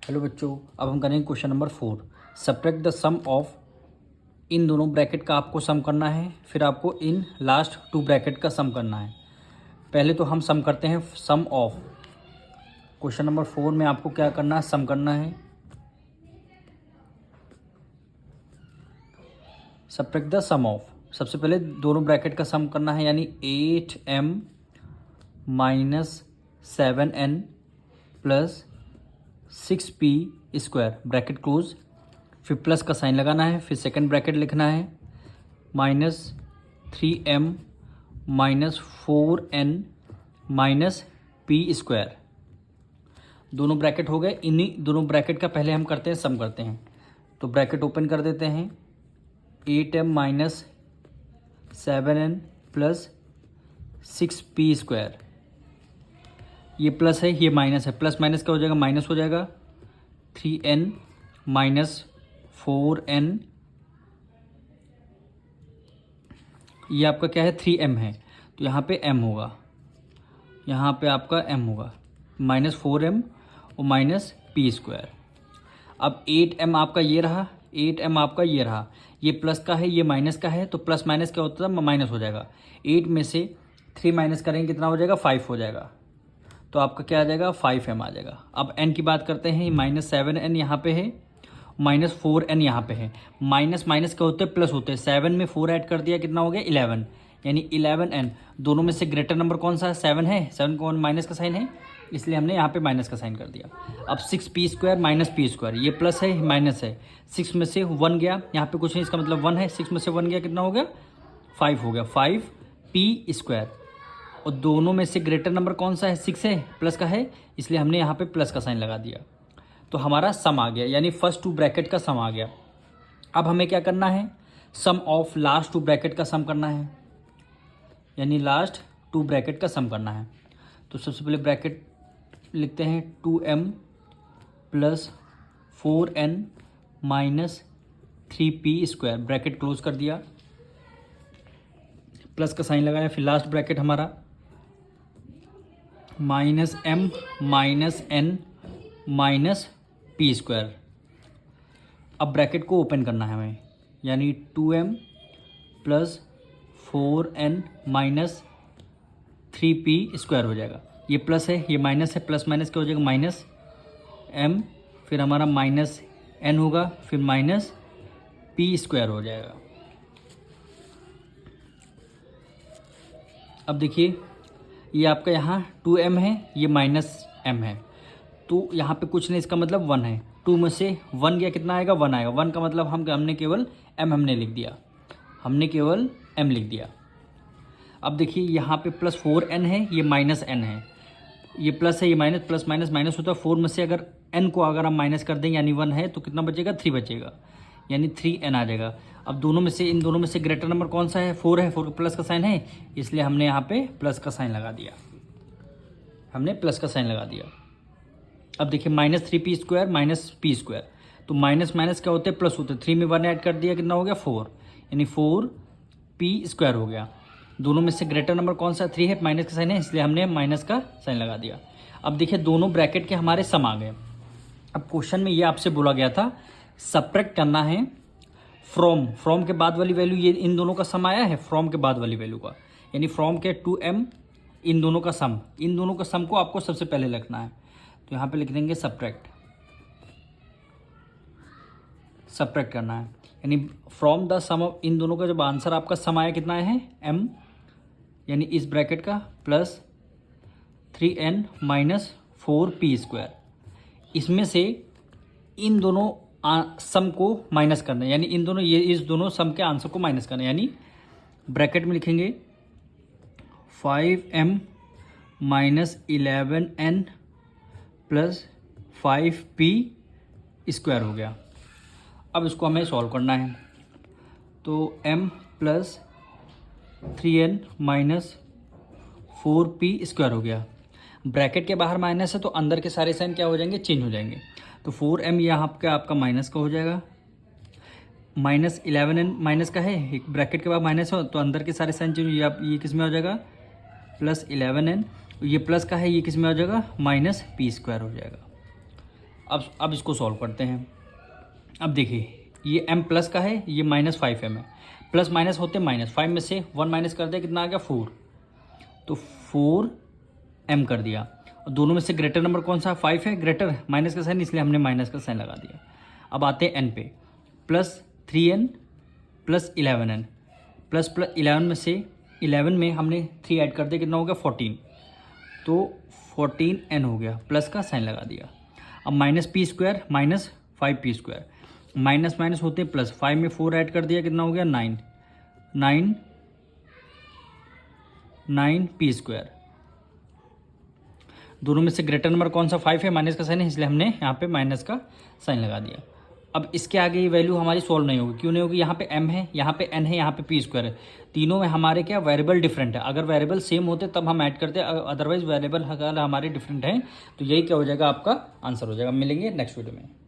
Hello बच्चों, अब हम करेंगे question number 4। Subtract the sum of. इन दोनों ब्रैकेट का आपको सम करना है, फिर आपको इन लास्ट टू ब्रैकेट का सम करना है। पहले तो हम सम करते हैं सम ऑफ। क्वेश्चन नंबर 4 में आपको क्या करना है, सम करना है। सब्ट्रैक्ट द सम ऑफ, सबसे पहले दोनों ब्रैकेट का सम करना है, यानी 8m minus 7n plus 6p square, bracket close. फिर प्लस का साइन लगाना है, फिर सेकंड ब्रैकेट लिखना है minus 3m minus 4n minus p square. दोनों ब्रैकेट हो गए। इन्हीं दोनों ब्रैकेट का पहले हम करते हैं सम करते हैं। तो ब्रैकेट ओपन कर देते हैं, 8m minus 7n plus 6p square. ये प्लस है, ये माइनस है, प्लस माइनस क्या हो जाएगा, माइनस हो जाएगा। 3n माइनस 4n, ये आपका क्या है, 3m है, तो यहाँ पे m होगा, यहाँ पे आपका m होगा, माइनस 4m और माइनस p स्क्वायर। अब 8m आपका ये रहा, 8m आपका ये रहा, ये प्लस का है, ये माइनस का है, तो प्लस माइनस क्या होता है, माइनस हो जाएगा। 8 में से 3 माइनस करेंगे कितना हो जाएगा, 5 हो जाएगा, तो आपका क्या आ जाएगा, 5m आ जाएगा। अब n की बात करते हैं, माइनस 7n यहाँ पे है, माइनस 4n यहाँ पे है। माइनस माइनस क्या होते हैं, प्लस होते हैं। 7 में 4 ऐड कर दिया, कितना हो गया, 11, यानी 11n। दोनों में से ग्रेटर नंबर कौन सा है, 7 है। 7 कौन, माइनस का साइन है, इसलिए हमने यहाँ पे माइनस का साइन कर दिया। अब 6p square minus p square, ये प्लस है माइनस है, 6 में से 1 गया, यहाँ पे कुछ नहीं, इसका मतलब 1 है, 6 में से 1 गया, कितना हो गया, 5 हो गया, 5p स्क्वायर। और दोनों में से ग्रेटर नंबर कौन सा है, 6 है, प्लस का है, इसलिए हमने यहाँ पे प्लस का साइन लगा दिया। तो हमारा सम आ गया, यानी फर्स्ट टू ब्रैकेट का सम आ गया। अब हमें क्या करना है, सम ऑफ लास्ट टू ब्रैकेट का सम करना है, यानी लास्ट टू ब्रैकेट का सम करना है। तो सबसे पहले ब्रैकेट लिखते हैं, 2m plus 4n minus 3p square, bracket close कर दिया, प्लस का साइन लगाया। फिर लास्ट ब्रैकेट हमारा minus m minus n minus p square. अब ब्रैकेट को ओपन करना है हमें, यानी 2m plus 4n minus 3p square हो जाएगा। ये प्लस है, ये माइनस है, प्लस माइनस क्या हो जाएगा, माइनस m, फिर हमारा माइनस n होगा, फिर माइनस p स्क्वायर हो जाएगा। अब देखिए, ये आपका यहाँ 2m है, ये माइनस m है, तो यहाँ पे कुछ नहीं, इसका मतलब 1 है। 2 में से 1 गया, कितना आएगा, 1 आएगा। 1 का मतलब हमने केवल m हमने लिख दिया, हमने केवल m लिख दिया। अब देखिए, यहाँ पे प्लस 4n है, ये माइनस n है, ये प्लस है, ये माइनस, प्लस माइनस माइनस होता है। 4 में से अगर n को अगर हम माइनस कर दें, यानी 1 है, तो कितना बचेगा, 3 बचेगा, यानी 3n आ जाएगा। अब दोनों में से, इन दोनों में से ग्रेटर नंबर कौन सा है, 4 है, 4 का प्लस का साइन है, इसलिए हमने यहाँ पे प्लस का साइन लगा दिया, हमने प्लस का साइन लगा दिया। अब देखिए, minus 3p square minus p square, तो माइनस माइनस क्या होते हैं, प्लस होते हैं। 3 में 1 ऐड कर दिया, कितना हो गया, 4, यानी 4p स्क्वायर हो गया। दोनों में से ग्रेटर नंबर कौन सा, 3 है, माइनस का साइन है, इसलिए हमने माइनस का साइन लगा दिया। अब देखिए, दोनों ब्रैकेट के हमारे सम आ गए। अब क्वेश्चन में ये आपसे बोला गया था, सब्ट्रैक्ट करना है फ्रॉम के बाद वाली वैल्यू, ये इन दोनों का सम आया है, फ्रॉम के बाद वाली वैल्यू का, यानी फ्रॉम के 2m, इन दोनों का सम, इन दोनों का सम को आपको सबसे पहले लिखना है। तो यहाँ पे लिख देंगे सब्ट्रैक्ट करना है, यानी फ्रॉम द सम ऑफ, इन दोनों का जब आंसर आपका सम आया, कितना है, m, यानी इस ब्रैकेट का, plus 3n minus 4p square. इसमें से इन दोनों सम को माइनस करना है, यानी इन दोनों, ये इस दोनों सम के आंसर को माइनस करना है, यानी ब्रैकेट में लिखेंगे 5m minus 11n plus 5p square हो गया। अब इसको हमें सॉल्व करना है, तो m plus 3n minus 4p square हो गया। ब्रैकेट के बाहर माइनस है, तो अंदर के सारे साइन क्या हो जाएंगे, चेंज हो जाएंगे। तो 4m यहाँ पे आपका माइनस का हो जाएगा, माइनस 11n माइनस का है, एक ब्रैकेट के बाद माइनस हो, तो अंदर के सारे साइन चेंज, ये किस में हो जाएगा, प्लस 11n, ये प्लस का है, ये किस में हो जाएगा, माइनस p स्क्वायर हो जाएगा। अब इसको सॉल्व करते हैं। अब देखिए ये m प्लस का है, ये -5m है, प्लस माइनस होते माइनस, 5 में से 1 माइनस कर दिया, कितना आ गया 4, तो 4m कर दिया। और दोनों में से ग्रेटर नंबर कौन सा, 5 है, ग्रेटर माइनस का साइन, इसलिए हमने माइनस का साइन लगा दिया। अब आते हैं n पे, plus 3n plus 11n, plus 11 में से 11 में हमने 3 ऐड कर दिया, कितना हो गया 14, तो 14n हो गया, प्लस का साइन लगा दिया। अब -p² minus 5p², minus minus होते हैं प्लस, 5 में 4 ऐड कर दिया, कितना हो गया 9p²। दोनों में से ग्रेटर नंबर कौन सा, 5 है, माइनस का साइन है, इसलिए हमने यहाँ पे माइनस का साइन लगा दिया। अब इसके आगे ये वैल्यू हमारी सॉल्व नहीं होगी, क्यों नहीं होगी, यहाँ पे m है, यहाँ पे n है, यहाँ पे p² है, तीनों में हमारे क्या वेरिएबल डिफरेंट है। अगर वेरिएबल सेम होते तब हम ऐड करते, अदरवाइज वेरिएबल अगर हमारे डिफरेंट हैं तो यही क्या हो जाएगा, आपका आंसर हो जाएगा। मिलेंगे नेक्स्ट वीडियो में।